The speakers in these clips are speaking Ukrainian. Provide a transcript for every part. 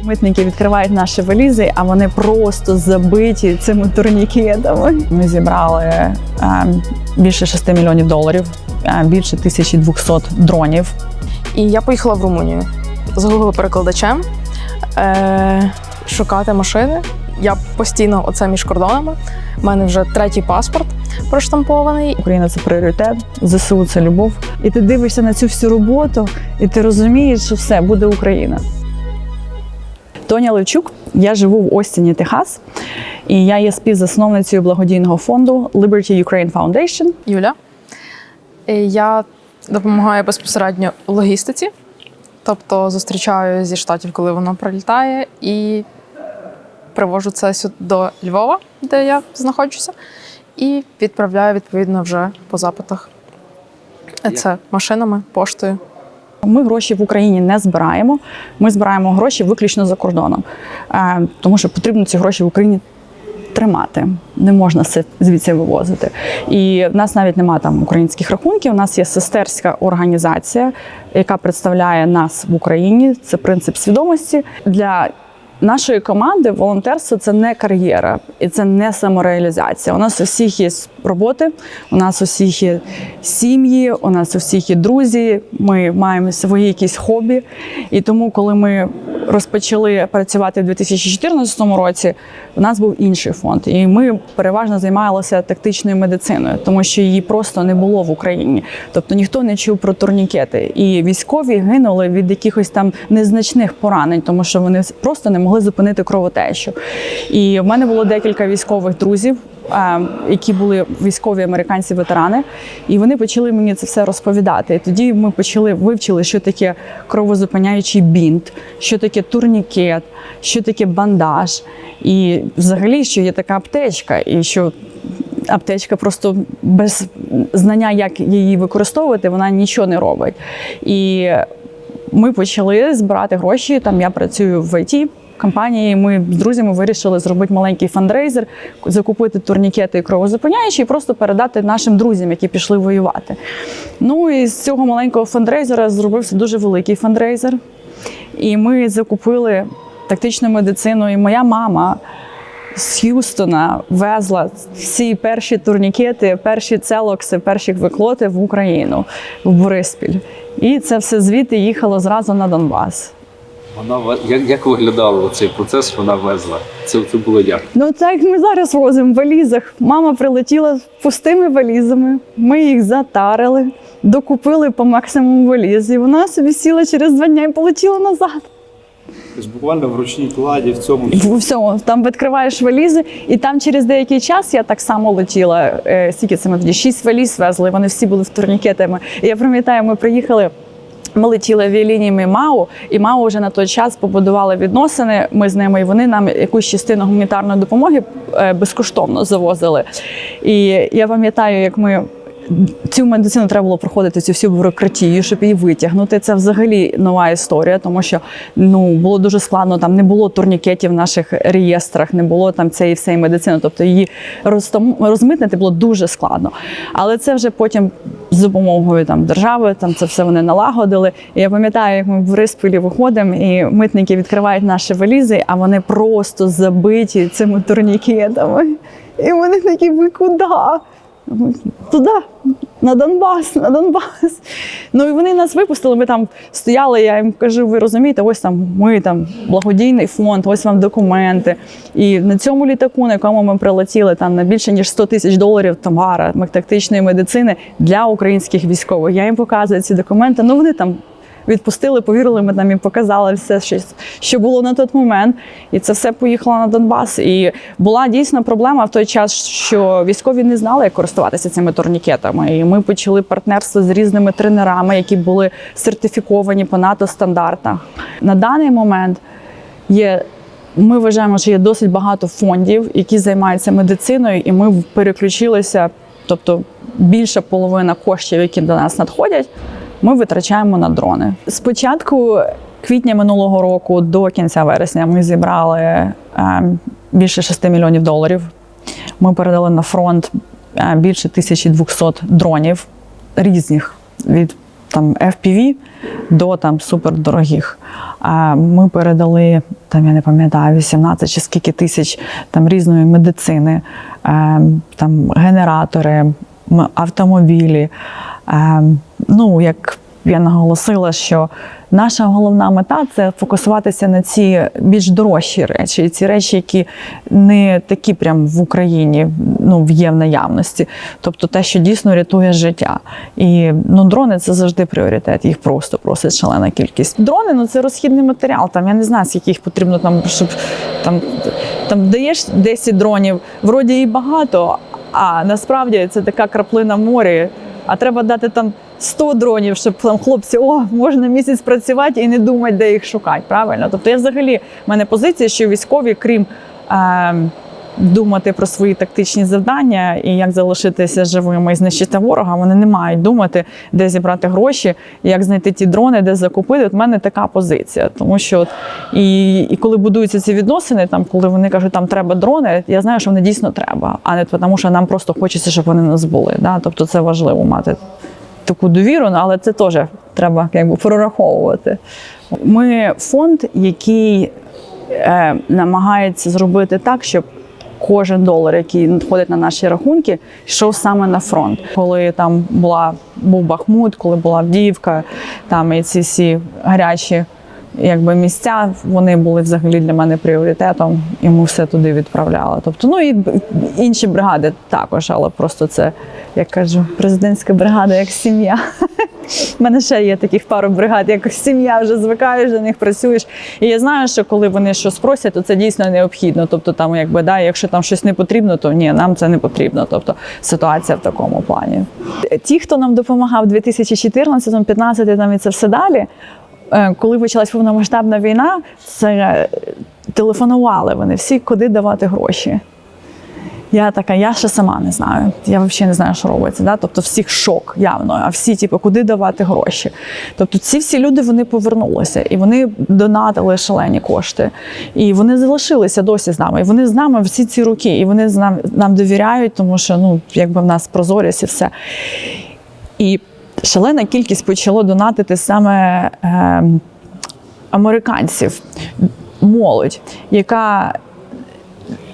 Митники відкривають наші валізи, а вони просто забиті цими турнікетами. Ми зібрали більше 6 мільйонів доларів, більше 1200 дронів. І я поїхала в Румунію з Google-перекладачем шукати машини. Я постійно оце між кордонами. У мене вже 3-й паспорт проштампований. Україна – це пріоритет, ЗСУ – це любов. І ти дивишся на цю всю роботу, і ти розумієш, що все, буде Україна. Тоня Левчук, я живу в Остіні, Техас, і я є співзасновницею благодійного фонду Liberty Ukraine Foundation. Юля. Я допомагаю безпосередньо в логістиці, тобто зустрічаю зі Штатів, коли воно прилітає, і привожу це сюди до Львова, де я знаходжуся, і відправляю відповідно вже по запитах. Це машинами, поштою. Ми гроші в Україні не збираємо, ми збираємо гроші виключно за кордоном, тому що потрібно ці гроші в Україні тримати, не можна звідси вивозити. І в нас навіть немає там українських рахунків, у нас є сестерська організація, яка представляє нас в Україні, це принцип свідомості. Для нашої команди волонтерство – це не кар'єра і це не самореалізація. У нас у всіх є роботи, у нас у всіх є сім'ї, у нас у всіх є друзі, ми маємо свої якісь хобі. І тому, коли ми розпочали працювати в 2014 році, у нас був інший фонд. І ми переважно займалися тактичною медициною, тому що її просто не було в Україні. Тобто ніхто не чув про турнікети. І військові гинули від якихось там незначних поранень, тому що вони просто не могли зупинити кровотечу. І в мене було декілька військових друзів, які були військові американці-ветерани, і вони почали мені це все розповідати. І тоді ми вивчили, що таке кровозупиняючий бінт, що таке турнікет, що таке бандаж, і взагалі, що є така аптечка, і що аптечка просто без знання, як її використовувати, вона нічого не робить. І ми почали збирати гроші, там я працюю в ІТ компанії, ми з друзями вирішили зробити маленький фандрейзер, закупити турнікети і кровозупиняючі і просто передати нашим друзям, які пішли воювати. Ну і з цього маленького фандрейзера зробився дуже великий фандрейзер. І ми закупили тактичну медицину, і моя мама з Х'юстона везла всі перші турнікети, перші целокси, перші виклоти в Україну, в Бориспіль. І це все звідти їхало зразу на Донбас. Як виглядав цей процес, вона везла? Це було як? Ну так, ми зараз возимо в валізах. Мама прилетіла з пустими валізами, ми їх затарили, докупили по максимуму валіз, і вона собі сіла через 2 дні і полетіла назад. Тобто буквально в ручній кладі в цьому? У всьому. Там відкриваєш валізи, і там через деякий час я так само летіла. Скільки це ми тоді? 6 валіз везли, вони всі були в турнікетами. І я пам'ятаю, ми приїхали, ми летіли авіалініями МАУ, і МАУ вже на той час побудували відносини, ми з ними, і вони нам якусь частину гуманітарної допомоги безкоштовно завозили. І я пам'ятаю, як ми цю медицину треба було проходити, цю всю бюрократію, щоб її витягнути. Це взагалі нова історія, тому що було дуже складно, там не було турнікетів в наших реєстрах, не було там цієї всієї медицини, тобто її розмитнити було дуже складно. Але це вже потім з допомогою держави, це все вони налагодили. І я пам'ятаю, як ми в Бориспілі виходимо, і митники відкривають наші валізи, а вони просто забиті цими турнікетами. І вони такі: ви куди? Туди, на Донбас, на Донбас. Ну і вони нас випустили, ми там стояли, я їм кажу: ви розумієте, ось ми благодійний фонд, ось вам документи. І на цьому літаку, на якому ми прилетіли, на більше ніж $100 000 товару тактичної медицини для українських військових. Я їм показую ці документи, вони відпустили, повірили, ми там їм показали все, що було на той момент. І це все поїхало на Донбас. І була дійсно проблема в той час, що військові не знали, як користуватися цими турнікетами. І ми почали партнерство з різними тренерами, які були сертифіковані по НАТО-стандартах. На даний момент ми вважаємо, що є досить багато фондів, які займаються медициною, і ми переключилися, тобто більша половина коштів, які до нас надходять, ми витрачаємо на дрони. З початку квітня минулого року до кінця вересня ми зібрали більше 6 мільйонів доларів. Ми передали на фронт більше 1200 дронів різних, від там FPV до там супердорогих. Ми передали, там я не пам'ятаю, 18 чи скільки тисяч там різної медицини, там генератори, автомобілі. Ну, як я наголосила, що наша головна мета – це фокусуватися на ці більш дорожчі речі, ці речі, які не такі прям в Україні, ну, є в наявності. Тобто те, що дійсно рятує життя. І ну, дрони – це завжди пріоритет, їх просто просить шалена кількість. Дрони, ну, це розхідний матеріал, там, я не знаю, скільки їх потрібно, там, щоб там даєш 10 дронів, вроді і багато, а насправді це така краплина в морі, а треба дати там 100 дронів, щоб там хлопці, можна місяць працювати і не думати, де їх шукати, правильно? Тобто я взагалі, в мене позиція, що військові, крім думати про свої тактичні завдання і як залишитися живими і знищити ворога, вони не мають думати, де зібрати гроші, як знайти ті дрони, де закупити. От в мене така позиція. Тому що і коли будуються ці відносини, там, коли вони кажуть, там треба дрони, я знаю, що вони дійсно треба, а не тому, що нам просто хочеться, щоб вони у нас були. Да? Тобто це важливо мати таку довіру, але це теж треба якби прораховувати. Ми фонд, який намагається зробити так, щоб кожен долар, який надходить на наші рахунки, йшов саме на фронт. Коли там був Бахмут, коли була Авдіївка, там і ці всі гарячі якби місця, вони були взагалі для мене пріоритетом, і ми все туди відправляли. Тобто, ну і інші бригади також, але просто це, як кажу, президентська бригада як сім'я. У мене ще є таких пару бригад, як сім'я, вже звикаєш до них, працюєш. І я знаю, що коли вони щось просять, то це дійсно необхідно. Тобто, там, якби, да, якщо там щось не потрібно, то ні, нам це не потрібно. Тобто ситуація в такому плані. Ті, хто нам допомагав у 2014, 2015 там, і це все далі, коли почалась повномасштабна війна, це телефонували вони всі, куди давати гроші. Я така, я ще сама не знаю. Я взагалі не знаю, що робиться. Да? Тобто всіх шок явно, а всі, типу, куди давати гроші. Тобто ці всі люди, вони повернулися, і вони донатили шалені кошти. І вони залишилися досі з нами. І вони з нами всі ці роки, і вони нам довіряють, тому що, ну, якби в нас прозорість і все. І шалена кількість почало донатити саме американців, молодь, яка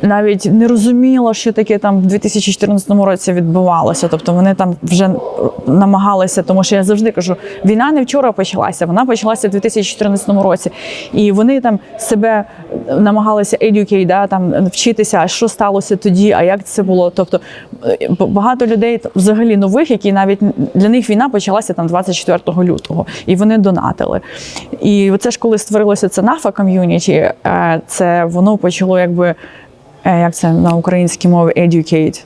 навіть не розуміла, що таке там в 2014 році відбувалося. Тобто вони там вже намагалися, тому що я завжди кажу, війна не вчора почалася, вона почалася в 2014 році. І вони там себе намагалися educate, да, там вчитися, а що сталося тоді, а як це було. Тобто багато людей взагалі нових, які навіть для них війна почалася там 24 лютого, і вони донатили. І це ж коли створилося це NAFA ком'юніті, це воно почало якби, як це на українській мові, educate,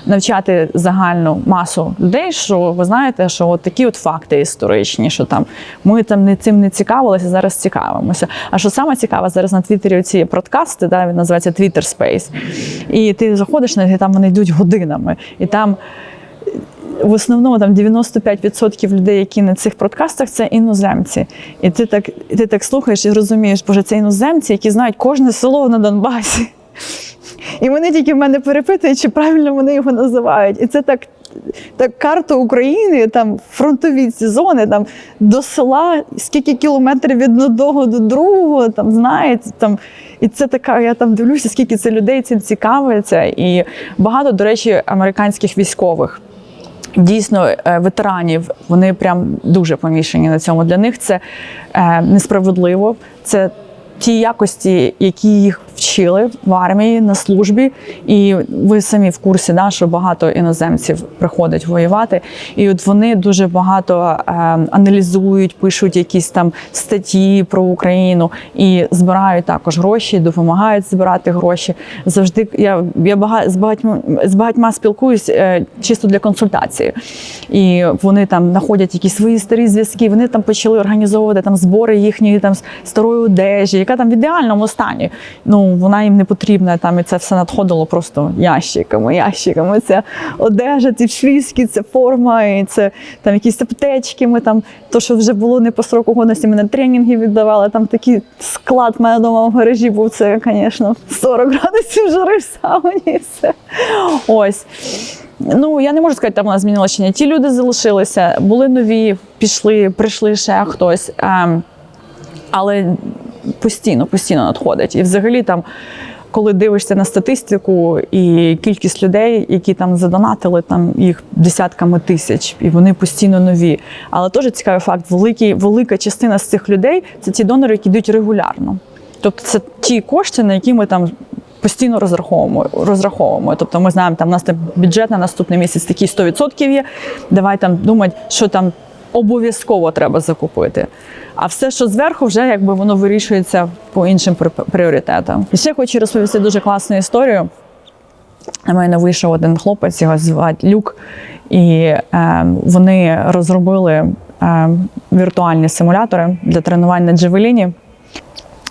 навчати загальну масу людей, що ви знаєте, що от такі от факти історичні, що там ми там цим не цікавилися, зараз цікавимося. А що саме цікаве, зараз на Твіттері оці є подкасти, да, він називається Twitter Space. І ти заходиш на них, і там вони йдуть годинами. І там в основному там 95% людей, які на цих подкастах, це іноземці. І ти так слухаєш і розумієш, боже, це іноземці, які знають кожне село на Донбасі. І вони тільки в мене перепитують, чи правильно вони його називають. І це так карта України, там фронтові ці зони, там до села, скільки кілометрів від одного до другого, там, знаєте, там. І це така, я там дивлюся, скільки це людей цим цікавиться. І багато, до речі, американських військових. Дійсно, ветеранів, вони прям дуже помішані на цьому. Для них це несправедливо, це ті якості, які їх вчили в армії, на службі. І ви самі в курсі, да, що багато іноземців приходять воювати. І от вони дуже багато аналізують, пишуть якісь там статті про Україну і збирають також гроші, допомагають збирати гроші. Завжди я з багатьма спілкуюсь чисто для консультації. І вони там знаходять якісь свої старі зв'язки, вони там почали організовувати там збори їхньої там старої одежі, яка там в ідеальному стані. Ну, вона їм не потрібна, там, і це все надходило просто ящиками. Це одежа, ці фліски, це форма, і це там якісь аптечки. Ми там, то, що вже було не по строку годності, ми на тренінги віддавали. Там такий склад в мене вдома в гаражі був, це, звісно, 40 градусів жари в сауні і все. Ось. Ну, я не можу сказати, там вона змінилася чи ні. Ті люди залишилися, були нові, пішли, прийшли ще хтось. Але постійно надходить. І взагалі там, коли дивишся на статистику і кількість людей, які там задонатили, там їх десятками тисяч, і вони постійно нові. Але теж цікавий факт, велика частина з цих людей – це ті донори, які йдуть регулярно. Тобто це ті кошти, на які ми там постійно розраховуємо. Тобто ми знаємо, там у нас там бюджет на наступний місяць такий 100% є, давай там думати, що там обов'язково треба закупити. А все, що зверху, вже якби воно вирішується по іншим пріоритетам. І ще хочу розповісти дуже класну історію. На мене вийшов один хлопець, його звати Люк, і вони розробили віртуальні симулятори для тренувань на джавеліні.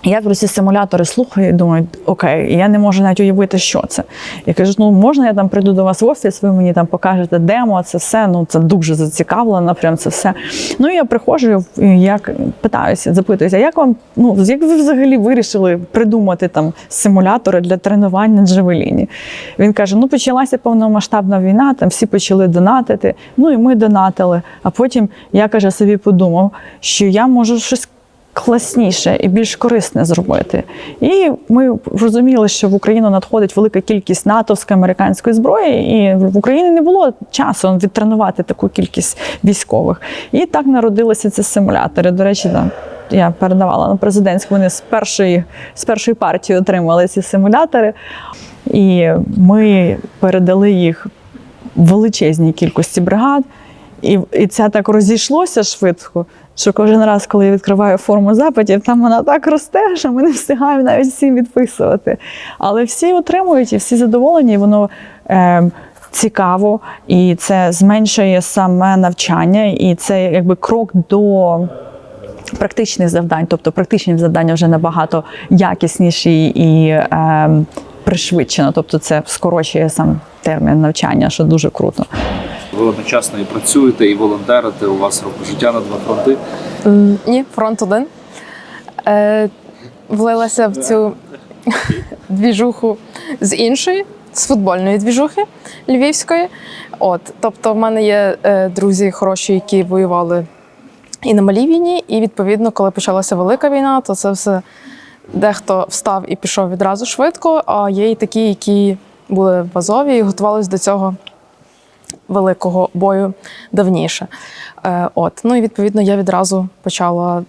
Я про ці симулятори слухаю і думаю, окей, я не можу навіть уявити, що це. Я кажу, ну можна я там прийду до вас в офіс, ви мені там покажете демо, це все, ну це дуже зацікавлено, прям це все. Ну і я приходжу, і я запитуюся, як вам, ну як ви взагалі вирішили придумати там симулятори для тренувань на джавеліні? Він каже, ну почалася повномасштабна війна, там всі почали донатити, ну і ми донатили, а потім я, каже, собі подумав, що я можу щось класніше і більш корисне зробити. І ми розуміли, що в Україну надходить велика кількість натовської, американської зброї, і в Україні не було часу відтренувати таку кількість військових. І так народилися ці симулятори. До речі, там, я передавала на президентську, вони з першої партії отримали ці симулятори. І ми передали їх величезній кількості бригад. І це так розійшлося швидко, що кожен раз, коли я відкриваю форму запитів, там вона так росте, що ми не встигаємо навіть всім відписувати. Але всі отримують і всі задоволені, і воно цікаво, і це зменшує саме навчання, і це якби крок до практичних завдань. Тобто практичні завдання вже набагато якісніші і пришвидшено. Тобто це скорочує сам термін навчання, що дуже круто. Ви одночасно і працюєте, і волонтерите, у вас життя на два фронти? Ні, фронт один. Влилася в цю двіжуху з іншої, з футбольної двіжухи львівської. Тобто в мене є друзі хороші, які воювали і на малій війні, і відповідно, коли почалася велика війна, то це все дехто встав і пішов відразу швидко, а є і такі, які були в Азові і готувалися до цього великого бою давніше. Ну і відповідно я відразу почала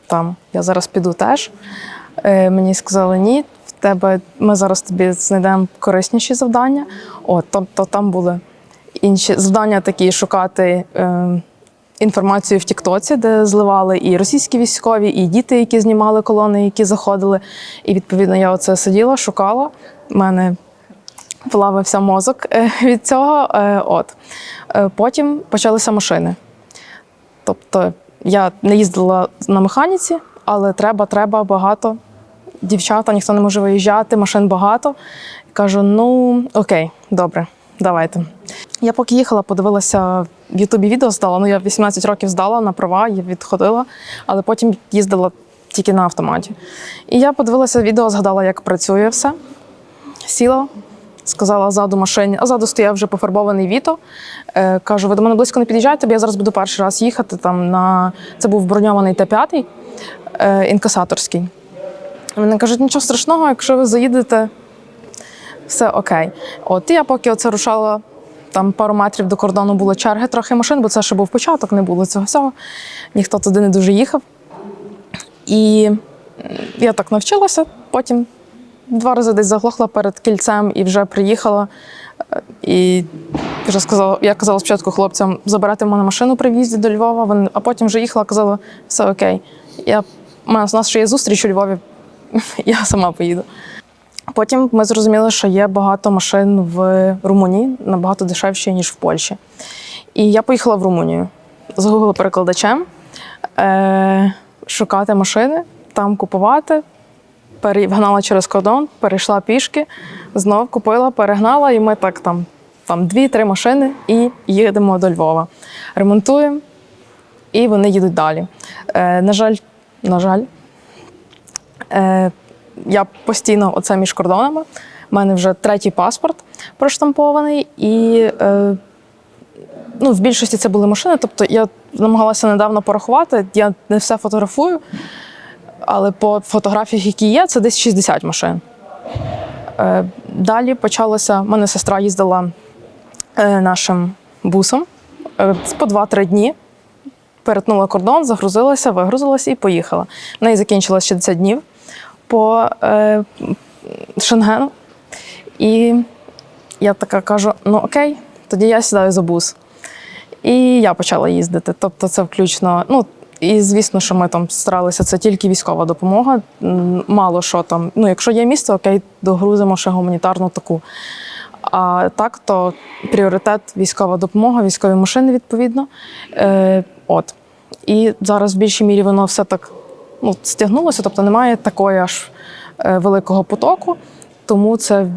там, я зараз піду теж. Мені сказали, ні, в тебе, ми зараз тобі знайдемо корисніші завдання. Тобто там були інші завдання такі, шукати інформацію в Тіктоці, де зливали і російські військові, і діти, які знімали колони, які заходили. І відповідно я оце сиділа, шукала. У мене плавився мозок від цього. Потім почалися машини. Тобто я не їздила на механіці, але треба багато. Дівчата, ніхто не може виїжджати, машин багато. Кажу, ну окей, добре, давайте. Я поки їхала, подивилася в Ютубі відео, здала. Я 18 років здала на права, я відходила, але потім їздила тільки на автоматі. І я подивилася відео, згадала, як працює все. Сіла, сказала ззаду машині, а ззаду стояв вже пофарбований Віто. Кажу, ви до мене близько не під'їжджайте, бо я зараз буду перший раз їхати. Це був броньований Т-5, інкасаторський. Вони кажуть, нічого страшного, якщо ви заїдете, все окей. І я поки оце рушала, там пару метрів до кордону були черги трохи машин, бо це ще був початок, не було цього всього. Ніхто туди не дуже їхав. І я так навчилася, потім 2 рази десь заглохла перед кільцем і вже приїхала. І вже я казала спочатку хлопцям, забирати в мене машину при в'їзді до Львова, а потім вже їхала, казала, все окей. У нас ще є зустріч у Львові, я сама поїду. Потім ми зрозуміли, що є багато машин в Румунії, набагато дешевші, ніж в Польщі. І я поїхала в Румунію з Google-перекладачем шукати машини. там купувати, перегнала через кордон, перейшла пішки, знов купила, перегнала, і ми так там 2-3 машини і їдемо до Львова. Ремонтуємо, і вони їдуть далі. На жаль, я постійно оце між кордонами. У мене вже 3-й паспорт проштампований, і в більшості це були машини. Тобто я намагалася недавно порахувати, я не все фотографую, але по фотографіях, які є, це десь 60 машин. Далі почалося, в мене сестра їздила нашим бусом по 2-3 дні. Перетнула кордон, загрузилася, вигрузилася і поїхала. В неї закінчилось 60 днів по Шенгену. І я така кажу, окей, тоді я сідаю за бус. І я почала їздити. Тобто це включно, і звісно, що ми там старалися, це тільки військова допомога. Мало що там, якщо є місце, окей, догрузимо ще гуманітарну таку. А так, то пріоритет військова допомога, військові машини, відповідно. І зараз в більшій мірі воно все так стягнулося, тобто немає такої аж великого потоку, тому це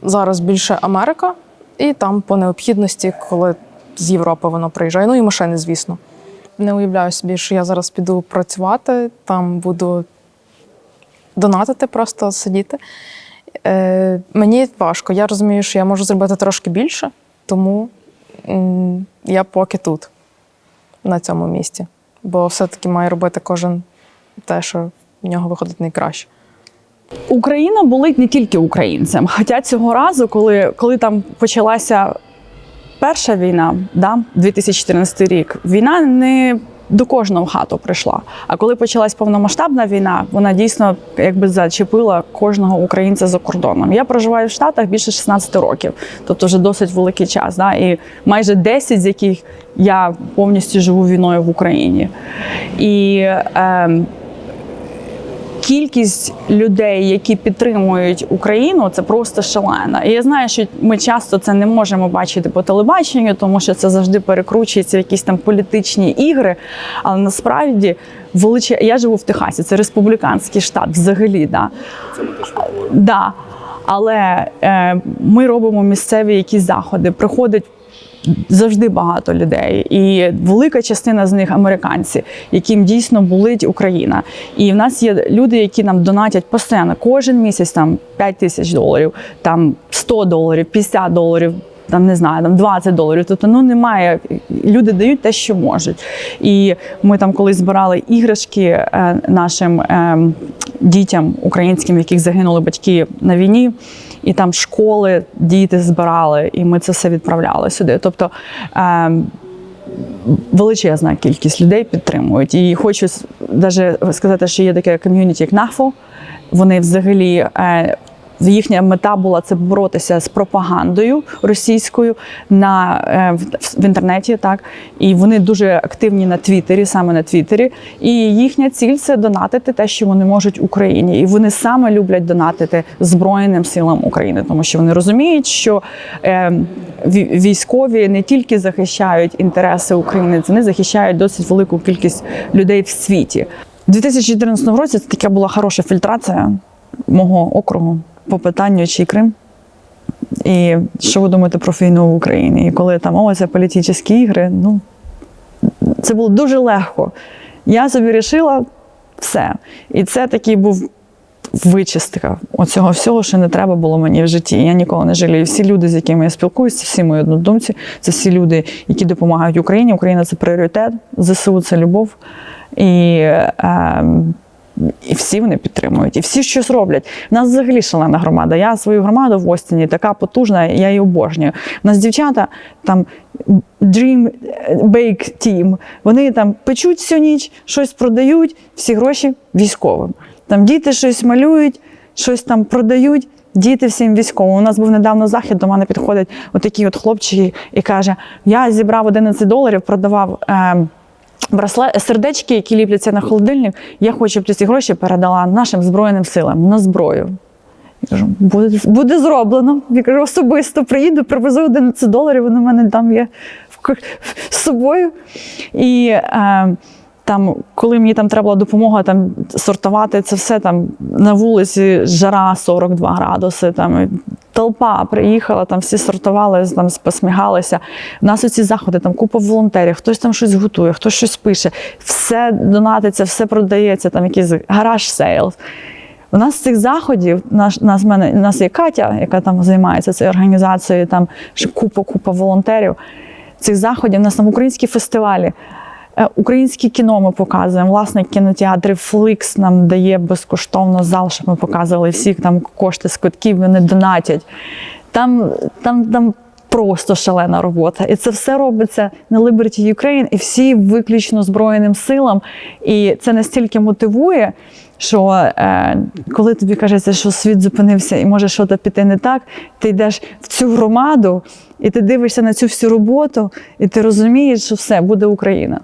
зараз більше Америка, і там по необхідності, коли з Європи воно приїжджає, і машини, звісно. Не уявляю собі, що я зараз піду працювати, там буду донатити, просто сидіти. Мені важко, я розумію, що я можу зробити трошки більше, тому я поки тут, на цьому місці. Бо все-таки має робити кожен те, що в нього виходить найкраще. Україна болить не тільки українцям. Хоча цього разу, коли там почалася перша війна, 2014 рік, війна не до кожного в хату прийшла. А коли почалась повномасштабна війна, вона дійсно зачепила кожного українця за кордоном. Я проживаю в Штатах більше 16 років, тобто вже досить великий час. І майже 10 з яких я повністю живу війною в Україні. І кількість людей, які підтримують Україну, це просто шалена. І я знаю, що ми часто це не можемо бачити по телебаченню, тому що це завжди перекручується в якісь там політичні ігри. Але насправді я живу в Техасі, це республіканський штат взагалі. Це ми теж говоримо. Але ми робимо місцеві якісь заходи, приходять завжди багато людей, і велика частина з них американці, яким дійсно болить Україна. І в нас є люди, які нам донатять постійно, кожен місяць там $5,000, там $100, $50, там не знаю, там $20. Тобто, немає. Люди дають те, що можуть. І ми там колись збирали іграшки нашим дітям українським, яких загинули батьки на війні. І там школи діти збирали, і ми це все відправляли сюди. Тобто величезна кількість людей підтримують. І хочу навіть сказати, що є таке ком'юніті, як НАФО. Вони взагалі, їхня мета була це боротися з пропагандою російською в інтернеті, так. І вони дуже активні на Твіттері, саме на Твіттері. І їхня ціль – це донатити те, що вони можуть Україні. І вони саме люблять донатити Збройним силам України, тому що вони розуміють, що військові не тільки захищають інтереси України, вони захищають досить велику кількість людей в світі. У 2014 році це така була хороша фільтрація мого округу по питанню, чи Крим. І що ви думаєте про війну в Україні? І коли там, це політичні ігри, це було дуже легко. Я собі вирішила все. І це такий був вичистка оцього всього, що не треба було мені в житті. Я ніколи не жалію. Всі люди, з якими я спілкуюся, всі мої однодумці, це всі люди, які допомагають Україні. Україна – це пріоритет, ЗСУ – це любов. І всі вони підтримують, і всі щось роблять. У нас взагалі шалена громада. Я свою громаду в Остіні, така потужна, я її обожнюю. У нас дівчата, там, Dream Bake Team, вони там печуть всю ніч, щось продають, всі гроші військовим. Там діти щось малюють, щось там продають, діти всім військовим. У нас був недавно захід, до мене підходять отакі хлопчики і каже, я зібрав $11, продавав сердечки, які ліпляться на холодильник, я хочу, щоб ти ці гроші передала нашим Збройним силам на зброю. Я кажу, буде зроблено. Я кажу, особисто приїду, привезу $11, вони в мене там є з собою. І Там, коли мені там треба була допомога там, сортувати це все там, на вулиці, жара 42 градуси, там, і толпа приїхала, там всі сортували, там, посміхалися. У нас оці заходи, там купа волонтерів, хтось там щось готує, хтось щось пише, все донатиться, все продається, там якийсь гараж сейлс. У нас з цих заходів, у нас є Катя, яка там займається цією організацією, там купа волонтерів. Цих заходів у нас там українські фестивалі. Українське кіно ми показуємо. Власне, кінотеатр Флікс нам дає безкоштовно зал, щоб ми показували всіх там кошти з квитків, вони донатять. Там просто шалена робота. І це все робиться на Liberty Ukraine, і всі виключно Збройним силам. І це настільки мотивує, що коли тобі кажеться, що світ зупинився і може щось піти не так, ти йдеш в цю громаду, і ти дивишся на цю всю роботу, і ти розумієш, що все, буде Україна.